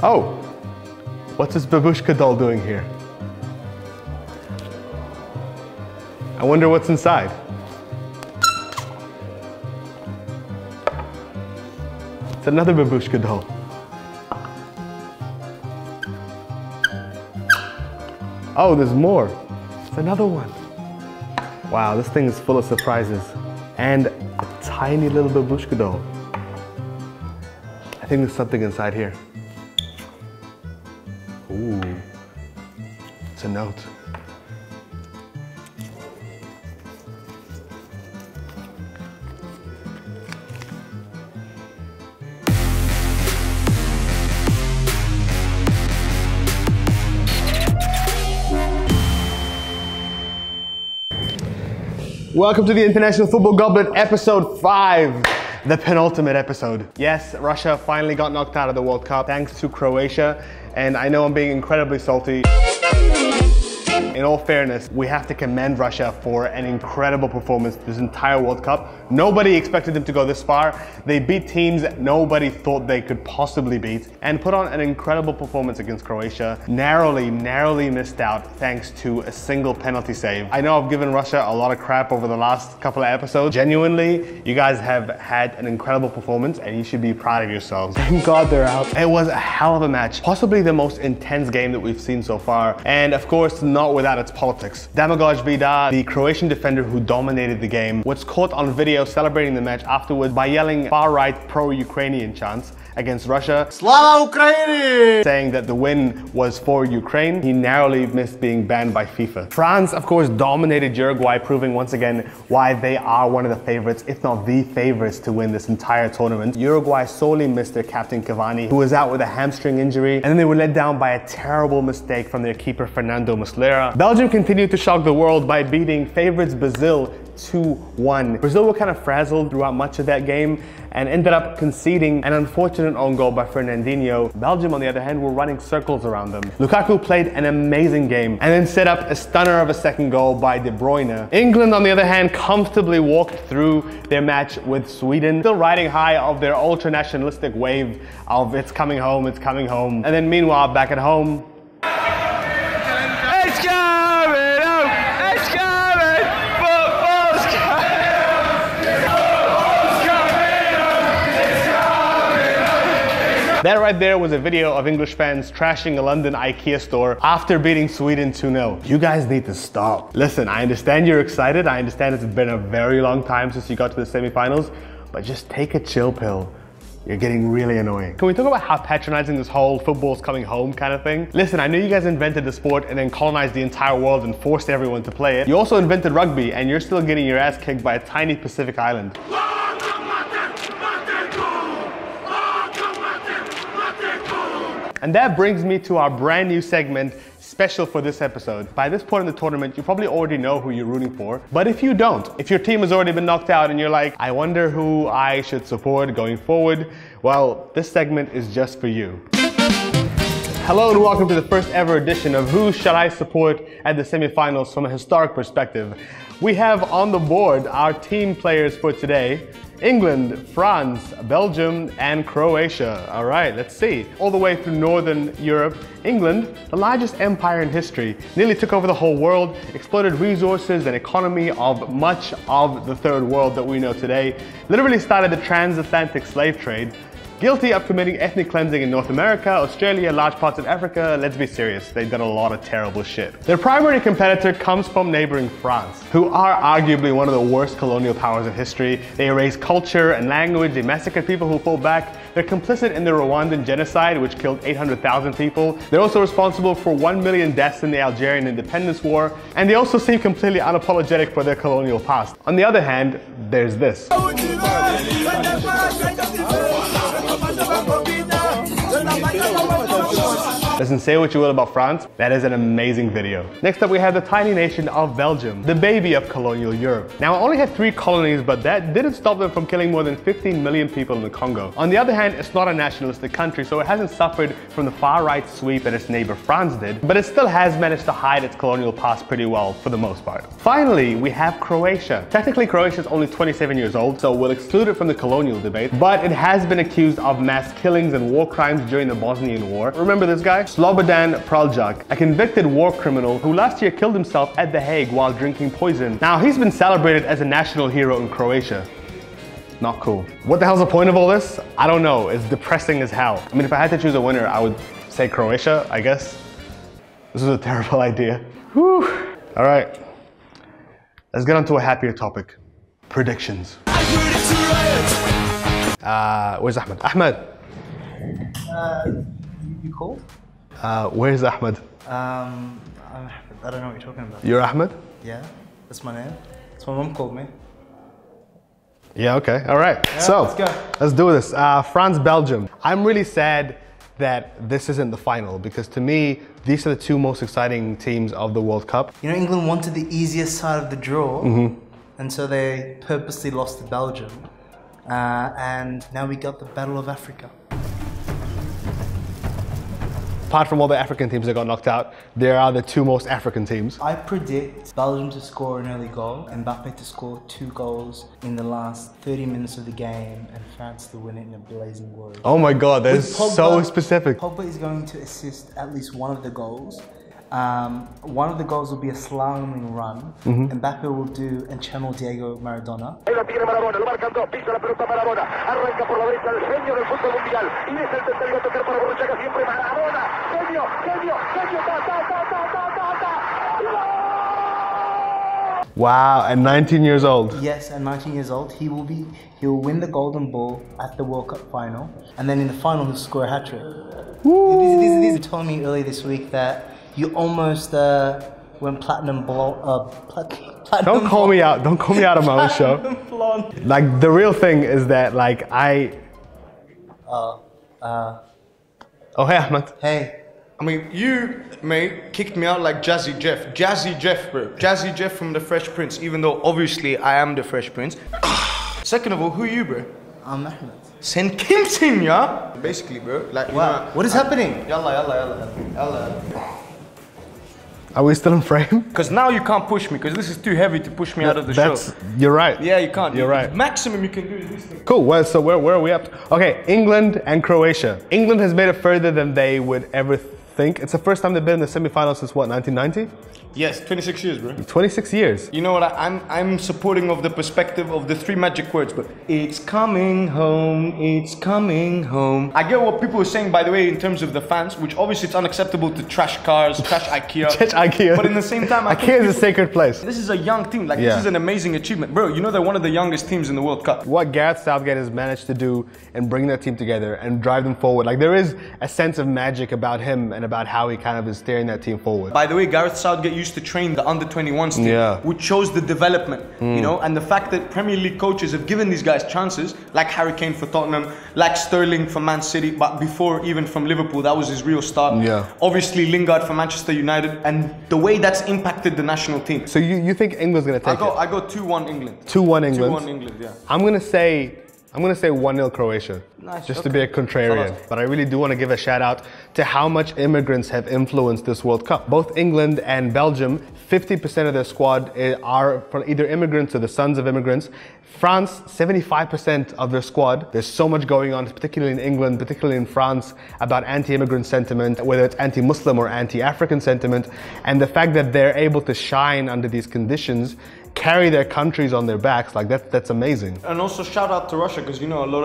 Oh, what's this babushka doll doing here? I wonder what's inside. It's another babushka doll. Oh, there's more. It's another one. Wow, this thing is full of surprises. And a tiny little babushka doll. I think there's something inside here. Ooh, it's a note. Welcome to the International Football Goblet, episode 5, the penultimate episode. Yes, Russia finally got knocked out of the World Cup thanks to Croatia, and I know I'm being incredibly salty. In all fairness, we have to commend Russia for an incredible performance this entire World Cup. Nobody expected them to go this far. They beat teams that nobody thought they could possibly beat and put on an incredible performance against Croatia. Narrowly missed out thanks to a single penalty save. I know I've given Russia a lot of crap over the last couple of episodes. Genuinely, you guys have had an incredible performance and you should be proud of yourselves. Thank God they're out. It was a hell of a match. Possibly the most intense game that we've seen so far. And of course, not without its politics. Damagoj Vida, the Croatian defender who dominated the game, was caught on video celebrating the match afterwards by yelling far-right pro-Ukrainian chants against Russia. Slava Ukraini! Saying that the win was for Ukraine. He narrowly missed being banned by FIFA. France, of course, dominated Uruguay, proving once again why they are one of the favorites, if not the favorites, to win this entire tournament. Uruguay sorely missed their captain Cavani, who was out with a hamstring injury, and then they were let down by a terrible mistake from their keeper Fernando Muslera. Belgium continued to shock the world by beating favorites Brazil 2-1. Brazil were kind of frazzled throughout much of that game and ended up conceding an unfortunate own goal by Fernandinho. Belgium, on the other hand, were running circles around them. Lukaku played an amazing game and then set up a stunner of a second goal by De Bruyne. England, on the other hand, comfortably walked through their match with Sweden, still riding high of their ultra-nationalistic wave of it's coming home, it's coming home. And then meanwhile, back at home, that right there was a video of English fans trashing a London IKEA store after beating Sweden 2-0. You guys need to stop. Listen, I understand you're excited. I understand it's been a very long time since you got to the semifinals, but just take a chill pill. You're getting really annoying. Can we talk about how patronizing this whole football's coming home kind of thing? Listen, I know you guys invented the sport and then colonized the entire world and forced everyone to play it. You also invented rugby and you're still getting your ass kicked by a tiny Pacific island. And that brings me to our brand new segment, special for this episode. By this point in the tournament, you probably already know who you're rooting for. But if you don't, if your team has already been knocked out and you're like, I wonder who I should support going forward, well, this segment is just for you. Hello and welcome to the first ever edition of Who Shall I Support at the Semifinals from a historic perspective. We have on the board our team players for today. England, France, Belgium, and Croatia. All right, let's see. All the way through Northern Europe, England, the largest empire in history, nearly took over the whole world, exploited resources and economy of much of the third world that we know today, literally started the transatlantic slave trade, guilty of committing ethnic cleansing in North America, Australia, large parts of Africa. Let's be serious, they've done a lot of terrible shit. Their primary competitor comes from neighboring France, who are arguably one of the worst colonial powers in history. They erase culture and language, they massacre people who fought back. They're complicit in the Rwandan genocide, which killed 800,000 people. They're also responsible for 1 million deaths in the Algerian independence war, and they also seem completely unapologetic for their colonial past. On the other hand, there's this. Listen, say what you will about France, that is an amazing video. Next up, we have the tiny nation of Belgium, the baby of colonial Europe. Now, it only had 3 colonies, but that didn't stop them from killing more than 15 million people in the Congo. On the other hand, it's not a nationalistic country, so it hasn't suffered from the far-right sweep that its neighbor France did, but it still has managed to hide its colonial past pretty well for the most part. Finally, we have Croatia. Technically, Croatia is only 27 years old, so we'll exclude it from the colonial debate, but it has been accused of mass killings and war crimes during the Bosnian War. Remember this guy? Slobodan Praljak, a convicted war criminal who last year killed himself at The Hague while drinking poison. Now, he's been celebrated as a national hero in Croatia. Not cool. What the hell's the point of all this? I don't know. It's depressing as hell. I mean, if I had to choose a winner, I would say Croatia, I guess. This is a terrible idea. Whew. All right. Let's get on to a happier topic. Predictions. Where's Ahmed? Ahmed! You called? Where's Ahmed? I'm Ahmed. I don't know what you're talking about. You're Ahmed? Yeah, that's my name. That's what my mom called me. Yeah, okay, all right. Yeah, so, let's go. Let's do this. France, Belgium. I'm really sad that this isn't the final because to me, these are the 2 most exciting teams of the World Cup. You know, England wanted the easiest side of the draw, and so they purposely lost to Belgium. And now we got the Battle of Africa. Apart from all the African teams that got knocked out, there are the 2 most African teams. I predict Belgium to score an early goal, Mbappe to score 2 goals in the last 30 minutes of the game, and France to win it in a blazing glory. Oh my God, that is so specific. Pogba is going to assist at least one of the goals. One of the goals will be a slaloming run. Mbappe will do and channel Diego Maradona. Wow, and 19 years old. Yes, at 19 years old, he'll win the Golden Ball at the World Cup final, and then in the final he'll score a hat-trick. These are telling me earlier this week that you almost went platinum blonde. Don't call me out. Don't call me out of my own show. Blonde. Like the real thing is that like Oh hey Ahmed. Hey. I mean, you, mate, kicked me out like Jazzy Jeff. Jazzy Jeff, bro. Jazzy Jeff from The Fresh Prince, even though obviously I am The Fresh Prince. Second of all, who are you, bro? I'm Ahmed. Sen kimsin ya? Basically, bro. Like, wow. What is happening? Yalla. Are we still in frame? Because now you can't push me, because this is too heavy to push me out of the show. You're right. Yeah, you can't. You're right. Maximum you can do is this thing. Cool, well, so where are we up to? Okay, England and Croatia. England has made it further than they would ever think. It's the first time they've been in the semi-finals since what, 1990? Yes, 26 years, bro. 26 years. You know what, I'm supporting of the perspective of the 3 magic words, but it's coming home, it's coming home. I get what people are saying, by the way, in terms of the fans, which obviously it's unacceptable to trash cars, trash IKEA. Trash IKEA. But in the same time, IKEA is a sacred place. This is a young team, like this is an amazing achievement. Bro, you know they're one of the youngest teams in the World Cup. What Gareth Southgate has managed to do and bring that team together and drive them forward, like there is a sense of magic about him and about how he kind of is steering that team forward. By the way, Gareth Southgate used to train the under-21s team, which shows the development, you know, and the fact that Premier League coaches have given these guys chances, like Harry Kane for Tottenham, like Sterling for Man City, but before even from Liverpool, that was his real start. Yeah. Obviously Lingard for Manchester United, and the way that's impacted the national team. So you think England's going to take it? I go 2-1 England. 2-1 England? 2-1 England, yeah. I'm going to say 1-0 Croatia. Nice, just to be a contrarian. But I really do want to give a shout out to how much immigrants have influenced this World Cup. Both England and Belgium, 50% of their squad are from either immigrants or the sons of immigrants. France, 75% of their squad. There's so much going on, particularly in England, particularly in France, about anti-immigrant sentiment, whether it's anti-Muslim or anti-African sentiment. And the fact that they're able to shine under these conditions, carry their countries on their backs, like that's amazing. And also shout out to Russia, because you know a lot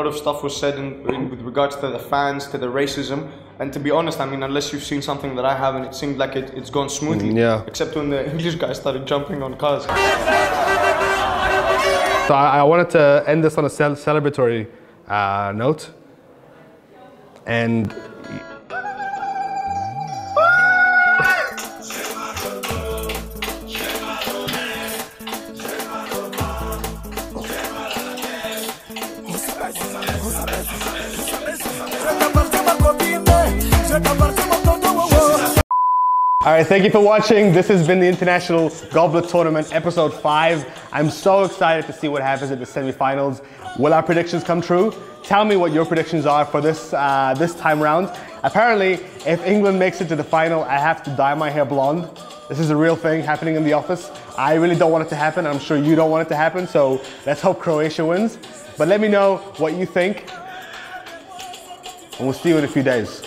of stuff was said with regards to the fans, to the racism, and to be honest, I mean, unless you've seen something that I haven't, it seemed like it's gone smoothly. Yeah. Except when the English guys started jumping on cars. So I wanted to end this on a celebratory note, and Je t'appartiens ma copine, je t'appartiens All right, thank you for watching. This has been the International Goblet Tournament, episode 5. I'm so excited to see what happens at the semi-finals. Will our predictions come true? Tell me what your predictions are for this time round. Apparently, if England makes it to the final, I have to dye my hair blonde. This is a real thing happening in the office. I really don't want it to happen. I'm sure you don't want it to happen, so let's hope Croatia wins. But let me know what you think, and we'll see you in a few days.